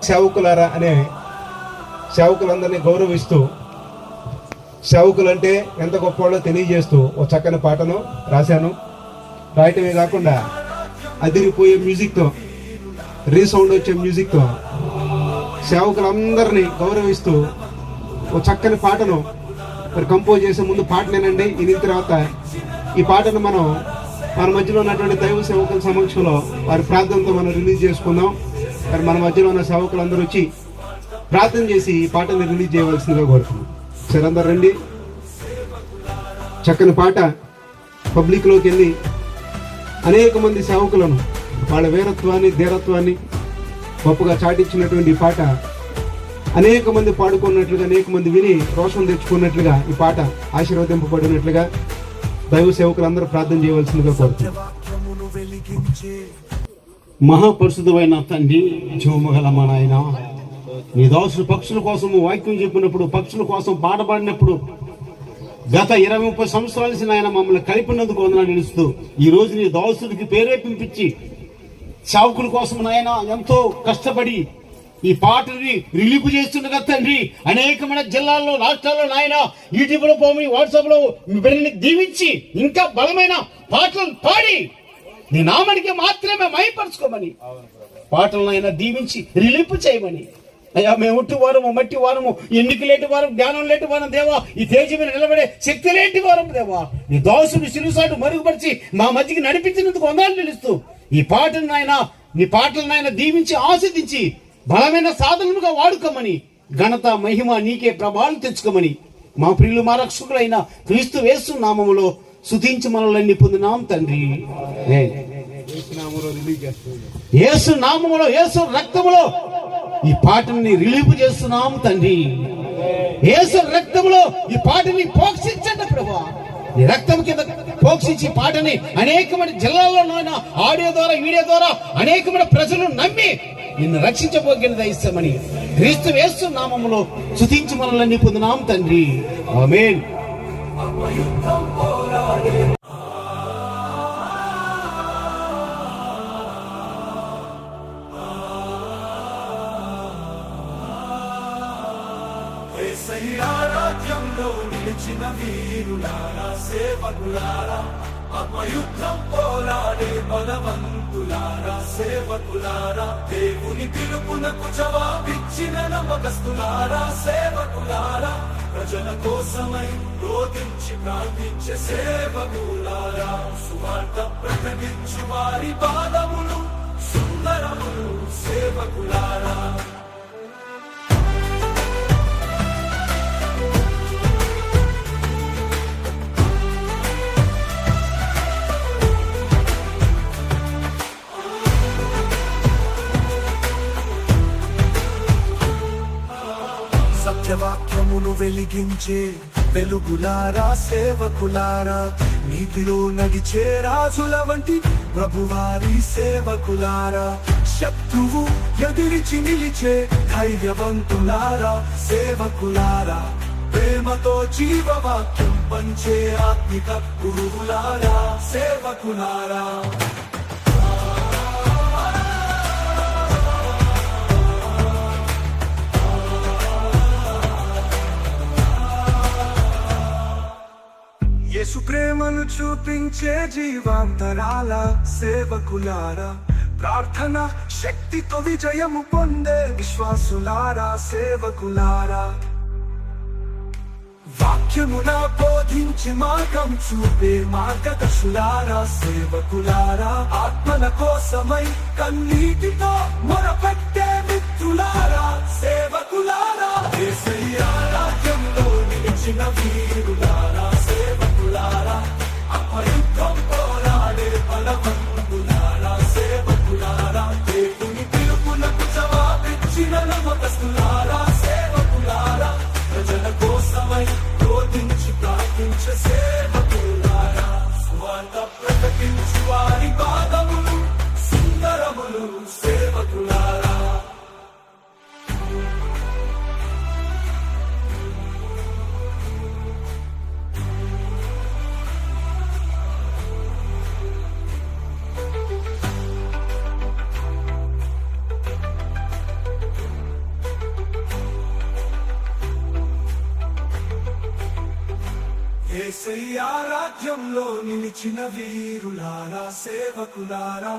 సేవకులారా అనే సేవకులందరినీ గౌరవిస్తూ, సేవకులంటే ఎంత గొప్పవాళ్ళో తెలియజేస్తూ ఒక చక్కని పాటను రాశాను. రాయటమే కాకుండా అదిరిపోయే మ్యూజిక్తో, రీసౌండ్ వచ్చే మ్యూజిక్తో సేవకులందరినీ గౌరవిస్తూ ఒక చక్కని పాటను మరి కంపోజ్ చేసే ముందు పాట వినండి. వినిన తర్వాత ఈ పాటను మనం మన మధ్యలో ఉన్నటువంటి దైవ సేవకుల సమక్షంలో వారి ప్రార్థనతో మనం రిలీజ్ చేసుకుందాం. మరి మన మధ్యలో ఉన్న సేవకులందరూ వచ్చి ప్రార్థన చేసి ఈ పాటని రిలీజ్ చేయవలసిందిగా కోరుతున్నాం. సరే, అందరు రండి. చక్కని పాట పబ్లిక్లోకి వెళ్ళి అనేక మంది సేవకులను వాళ్ళ వీరత్వాన్ని, ధీరత్వాన్ని గొప్పగా చాటించినటువంటి ఈ పాట అనేక మంది పాడుకున్నట్లుగా, అనేక మంది విని రోషం తెచ్చుకున్నట్లుగా, ఈ పాట ఆశీర్వదింపబడినట్లుగా దైవ సేవకులందరూ ప్రార్థన చేయవలసిందిగా కోరుతున్నాం. మహాపరిశుద్ధమైన తండ్రి, జీవముగల మా నాయన, నీ దాసుడు పక్షుల కోసం వాక్యం చెప్పినప్పుడు, పక్షుల కోసం పాట పాడినప్పుడు గత 20-30 సంవత్సరాల నుంచి నాయన మమ్మల్ని కలిపినందుకు వందనాలు నిలుస్తూ, ఈ రోజు నీ దాసుడికి ప్రేరేపించి సేవకుల కోసం నాయన ఎంతో కష్టపడి ఈ పాటని రిలీఫ్ చేస్తుండగా తండ్రి, అనేకమైన జిల్లాల్లో, రాష్ట్రాల్లో నాయన యూట్యూబ్లో పోయి, వాట్సాప్లో బిడ్డని దీవించి ఇంకా బలమైన పాటలు పాడి నీ నామానికి మాత్రమే మహిమపరచుకోమని, పాటలనైనా దీవించి రిలీఫ్ చేయమని. అయ్యా, మేము ఉట్టి వారము, మట్టి వారము, ఎన్నిక లేటి వారం, జ్ఞానం లేటి వారం దేవా, ఈ తేజ మీద నిలబడే శక్తి లేటి వారం దేవా, నీ దాసుడు సిలుసాటు మరుగుపరిచి మా మధ్యకి నడిపించినందుకు వందనాలు నిలుస్తూ, ఈ పాటను నాయన, నీ పాటలనైనా దీవించి ఆస్వాదించి బలమైన సాధనలుగా వాడుకోమని, ఘనత మహిమ నీకే ప్రభావం తెచ్చుకోమని మా ప్రియులు, మా రక్షకులైన క్రీస్తు యేసు నామములో స్తుతించి మనల్ని పొందినాం తండ్రి. యేసు నామములో, యేసు రక్తములో ఈ పాటని రిలీఫ్ చేస్తున్నాం తండ్రి. యేసు రక్తములో ఈ పాటని పోషించండి ప్రభువా. నీ రక్తం కింద పోషించి పాటని అనేకమైన జిల్లాల్లో ఆడియో ద్వారా, వీడియో ద్వారా అనేకమైన ప్రజలు నమ్మి నిన్ను రక్షించబోగిన దయచేయమని క్రీస్తు యేసు నామములో స్తుతించి మనల్ని పొందినాం తండ్రి. ఆమేన్. రాజ్యంలో నిలిచిన వీరులారా, సేవకులారా, ఆత్మయుద్ధం పోరాడే బలవంతులారా, సేవకులారా, దేవుని పిలుపునకు జవాబిచ్చిన నమ్మకస్తులారా, సేవకులారా, ప్రజల కోసమై రోధించి ప్రార్థించే సేవకులారా, సువార్త ప్రకటించి వారి పాదములు సుందరములు సేవకులారా. సత్యవాక్యమును వెలిగించే వెలుగులారా, సేవకులారా, నీతిలో నడిచే రాజుల వంటి ప్రభువారి సేవకులారా, శత్రువు ఎదిరించి నిలిచే ధైర్యవంతులారా, సేవకులారా, ప్రేమతో జీవవాక్యం పంచే ఆత్మిక గురువులారా, సేవకులారా. యేసు ప్రేమను చూపించే జీవాంతరాల సేవకులారా, ప్రార్థన శక్తితో విజయము పొందే విశ్వాసులారా, సేవకులారా, వాక్యమున బోధించి మార్గం చూపే మార్గదర్శులారా, సేవకులారా, ఆత్మల కోసమై కన్నీటితో మొరపెట్టే మిత్రులారా, సేవకులారా, యేసయ్య రాజ్యంలో నిలిచిన వీరులారా, సేవకులారా, ఆత్మయుద్ధం పోరాడే బలవంతులారా, సేవకులారా, దేవుని పిలుపునకు జవాబిచ్చిన నమ్మకస్తులారా, సేవకులారా, ప్రజల కోసమై రోధించి ప్రార్థించే సేవకులారా, సువార్త ప్రకటించి వారి పాదములు సుందరములు సేవకులారా. యేసయ్యా రాజ్యంలో నిలిచిన వీరులారా సేవకులారా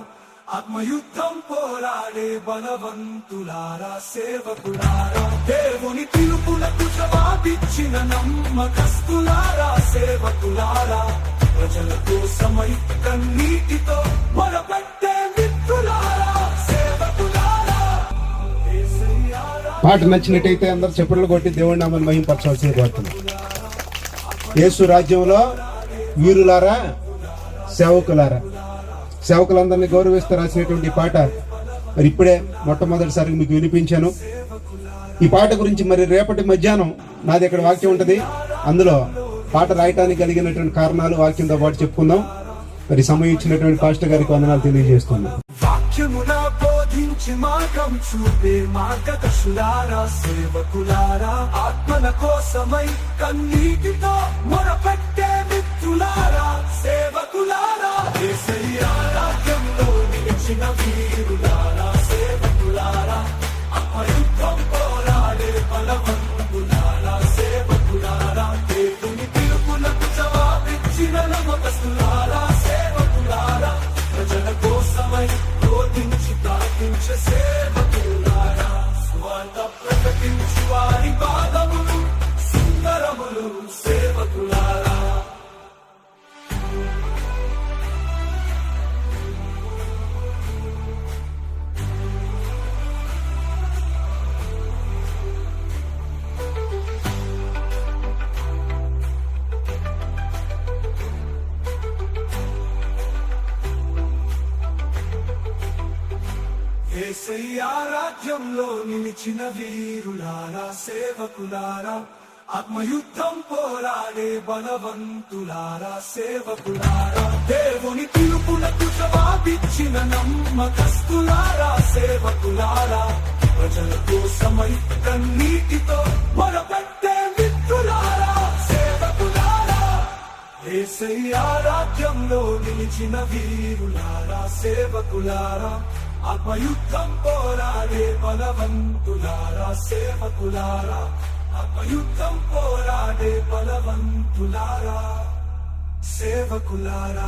ఆత్మయుద్ధం పోరాడే బలవంతులారా సేవకులారా దేవుని పిలుపులకు జవాబిచ్చిన నమ్మకస్తులారా సేవకులారా ప్రజల కోసమై కన్నీటితో మొరపెట్టే మిత్రులారా సేవకులారా యేసయ్యా పాట నచ్చినట్టయితే అందరు చప్పట్లు కొట్టి దేవుడి నామాన్ని మహింపరచాల్సింది కోరుతున్నాం. యేసు రాజ్యంలో వీరులారా సేవకులారా, సేవకులందరినీ గౌరవిస్తూ రాసినటువంటి ఈ పాట మరి ఇప్పుడే మొట్టమొదటిసారి మీకు వినిపించాను. ఈ పాట గురించి మరి రేపటి మధ్యాహ్నం నాది ఇక్కడ వాక్యం ఉంటుంది, అందులో పాట రాయటానికి కలిగినటువంటి కారణాలు వాక్యంతో పాటు చెప్పుకుందాం. మరి సమయం ఇచ్చినటువంటి పాస్టర్ గారికి వందనాలు తెలియజేస్తున్నాం. వాక్యమున బోధించి మార్గం చూపే మార్గదర్శులారా సేవకులారా ఆత్మల కోసమై కన్నీటితో మొరపెట్టే మిత్రులారా సేవకులారా యేసయ్యా రాజ్యంలో నిలిచిన వీరులారా సేవకులారా ఆత్మయుద్ధం పోరాడే బలవంతులారా సేవకులారా దేవుని పిలుపులకు జవాబిచ్చిన నమ్మకస్తులారా సేవకులారా ప్రజల కోసమై బోధించి ప్రార్థించే సేవకులారా స్వార్థ ప్రకటించు వారి పాదములు సుందరములు సేవకులారా యేసయ్యా రాజ్యంలో నిలిచిన వీరులారా సేవకులారా ఆత్మయుద్ధం పోరాడే బలవంతులారా సేవకులారా దేవుని పిలుపులకు జవాబిచ్చిన నమ్మకస్తులారా సేవకులారా ప్రజల కోసమై కన్నీటితో మొరపెట్టే మిత్రులారా సేవకులారా యేసయ్యా రాజ్యంలో నిలిచిన వీరులారా సేవకులారా ఆత్మయుద్ధం పోరాడే బలవంతులారా సేవకులారా ఆత్మయుద్ధం పోరాడే బలవంతులారా సేవకులారా